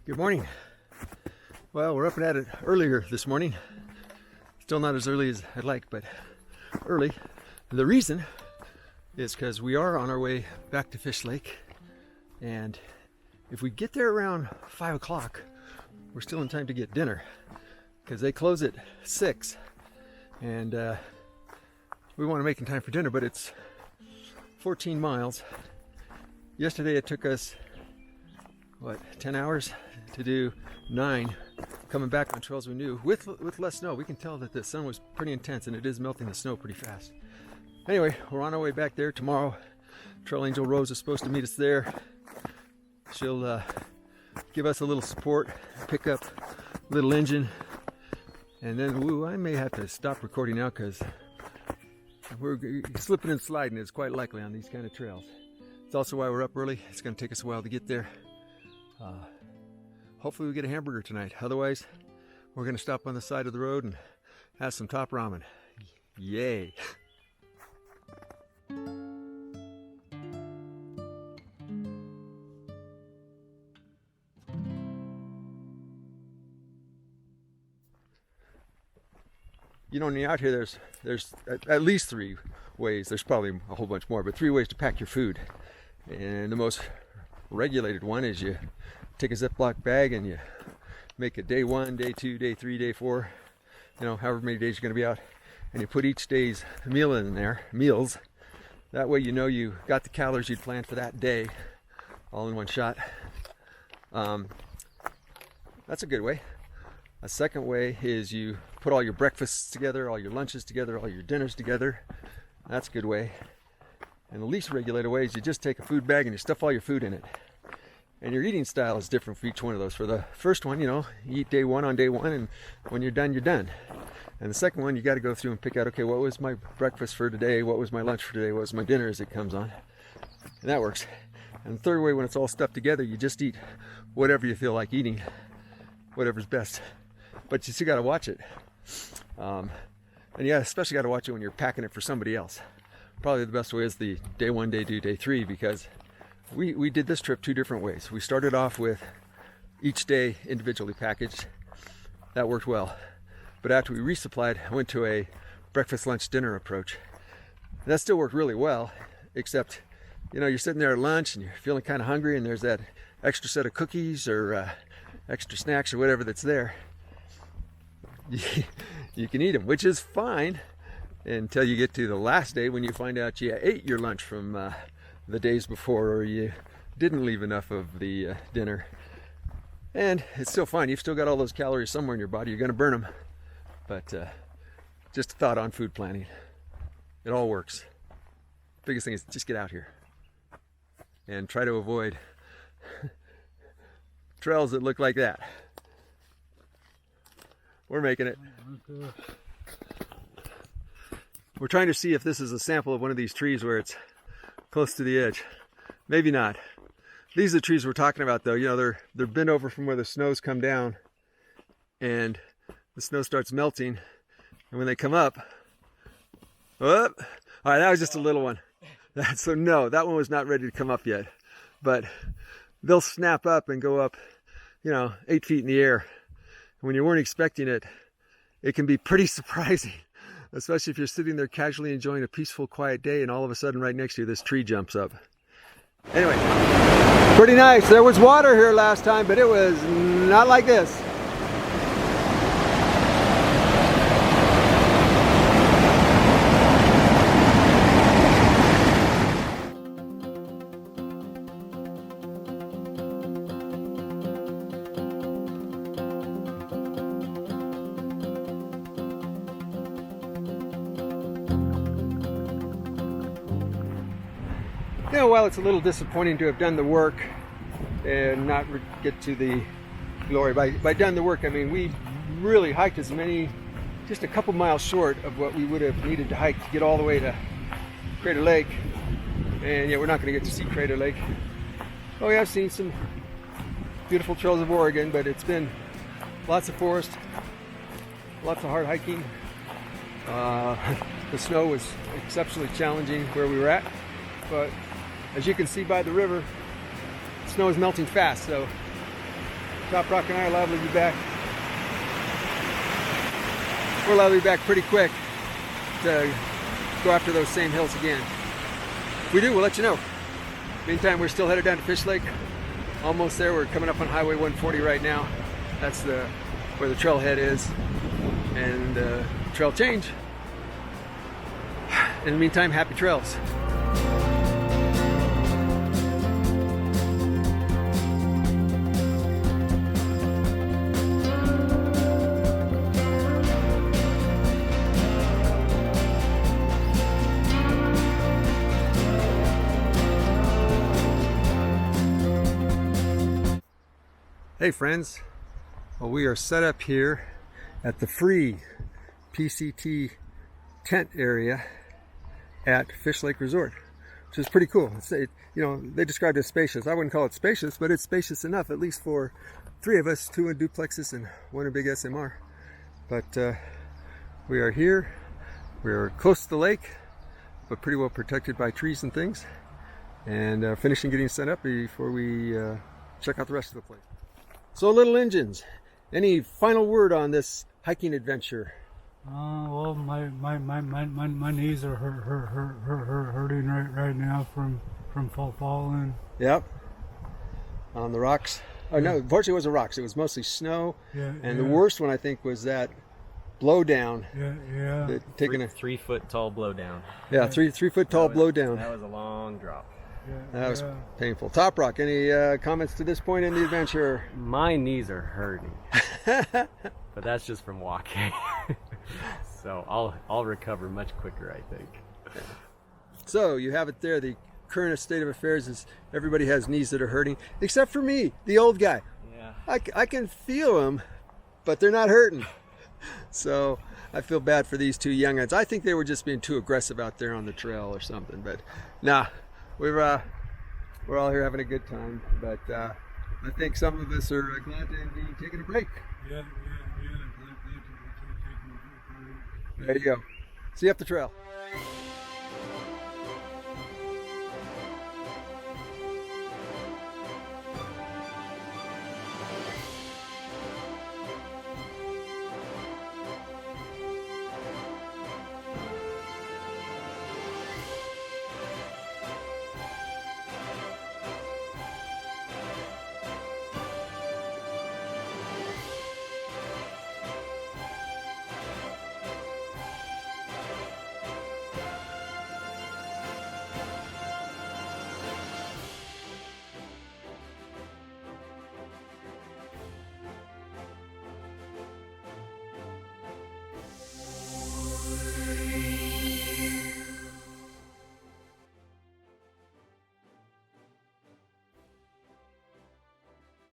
Good morning. Well, we're up and at it earlier this morning. Still not as early as I'd like, but early. The reason is because we are on our way back to Fish Lake, and if we get there around 5 o'clock, we're still in time to get dinner because they close at 6, and we want to make in time for dinner, but it's 14 miles. Yesterday it took us 10 hours to do 9 coming back on trails we knew with less snow. We can tell that the sun was pretty intense and it is melting the snow pretty fast. Anyway, we're on our way back there tomorrow. Trail Angel Rose is supposed to meet us there. She'll give us a little support, pick up a little engine, and then I may have to stop recording now because we're slipping and sliding is quite likely on these kind of trails. It's also why we're up early. It's going to take us a while to get there. Hopefully we get a hamburger tonight. Otherwise, we're going to stop on the side of the road and have some top ramen. Yay! You know, when you're out here, there's at least 3 ways. There's probably a whole bunch more, but 3 ways to pack your food. And the most regulated one is you take a Ziploc bag and you make it day 1, day 2, day 3, day 4, however many days you're going to be out, and you put each day's meal in there, meals. That way you know you got the calories you'd planned for that day all in one shot. That's a good way. A second way is you put all your breakfasts together, all your lunches together, all your dinners together. That's a good way. And the least regulated way is you just take a food bag and you stuff all your food in it. And your eating style is different for each one of those. For the first one, you eat day 1 on day 1, and when you're done, you're done. And the second one, you got to go through and pick out, okay, what was my breakfast for today? What was my lunch for today? What was my dinner as it comes on? And that works. And the third way, when it's all stuffed together, you just eat whatever you feel like eating, whatever's best. But you still got to watch it. And you especially got to watch it when you're packing it for somebody else. Probably the best way is the day 1, day 2, day 3, because we did this trip 2 different ways. We started off with each day individually packaged. That worked well. But after we resupplied, I went to a breakfast, lunch, dinner approach. And that still worked really well, except, you're sitting there at lunch and you're feeling kind of hungry, and there's that extra set of cookies or extra snacks or whatever that's there. You can eat them, which is fine until you get to the last day when you find out you ate your lunch from the days before, or you didn't leave enough of the dinner. And it's still fine. You've still got all those calories somewhere in your body. You're going to burn them. But just a thought on food planning. It all works. Biggest thing is just get out here and try to avoid trails that look like that. We're making it. We're trying to see if this is a sample of one of these trees where it's close to the edge. Maybe not. These are the trees we're talking about, though. They're bent over from where the snow's come down, and the snow starts melting, and when they come up, all right, that was just a little one. So no, that one was not ready to come up yet, but they'll snap up and go up, 8 feet in the air. When you weren't expecting it, it can be pretty surprising, especially if you're sitting there casually enjoying a peaceful, quiet day, and all of a sudden right next to you, this tree jumps up. Anyway, pretty nice. There was water here last time, but it was not like this. While it's a little disappointing to have done the work and not get to the glory, by done the work, I mean we really hiked just a couple miles short of what we would have needed to hike to get all the way to Crater Lake. And yeah, we're not going to get to see Crater Lake. Oh yeah, I've seen some beautiful trails of Oregon, but it's been lots of forest, lots of hard hiking. The snow was exceptionally challenging where we were at, but as you can see by the river, snow is melting fast, so Top Rock and I are liable to be back. We're liable to be back pretty quick to go after those same hills again. If we do, we'll let you know. Meantime, we're still headed down to Fish Lake. Almost there. We're coming up on Highway 140 right now. That's where the trailhead is, and trail change. In the meantime, happy trails. Hey friends, well, we are set up here at the free PCT tent area at Fish Lake Resort, which is pretty cool. They described it as spacious. I wouldn't call it spacious, but it's spacious enough, at least for 3 of us, 2 in duplexes and 1 in big SMR. But we are here. We are close to the lake, but pretty well protected by trees and things, and finishing getting set up before we check out the rest of the place. So, Little Engines, any final word on this hiking adventure? Well, my knees are hurting right now from falling. Yep. On the rocks. Oh no, unfortunately it wasn't rocks. It was mostly snow. Yeah. And the worst one I think was that blowdown. Yeah. Taking a 3 foot tall blowdown. Yeah, 3 foot tall blowdown. That was a long drop. That was painful. Top Rock, any comments to this point in the adventure? My knees are hurting, but that's just from walking. So I'll recover much quicker, I think. So you have it there. The current state of affairs is everybody has knees that are hurting, except for me, the old guy. Yeah. I can feel them, but they're not hurting. So I feel bad for these 2 young'uns. I think they were just being too aggressive out there on the trail or something. But nah. We're all here having a good time, but I think some of us are glad to be taking a break. Yeah. There you go. See you up the trail.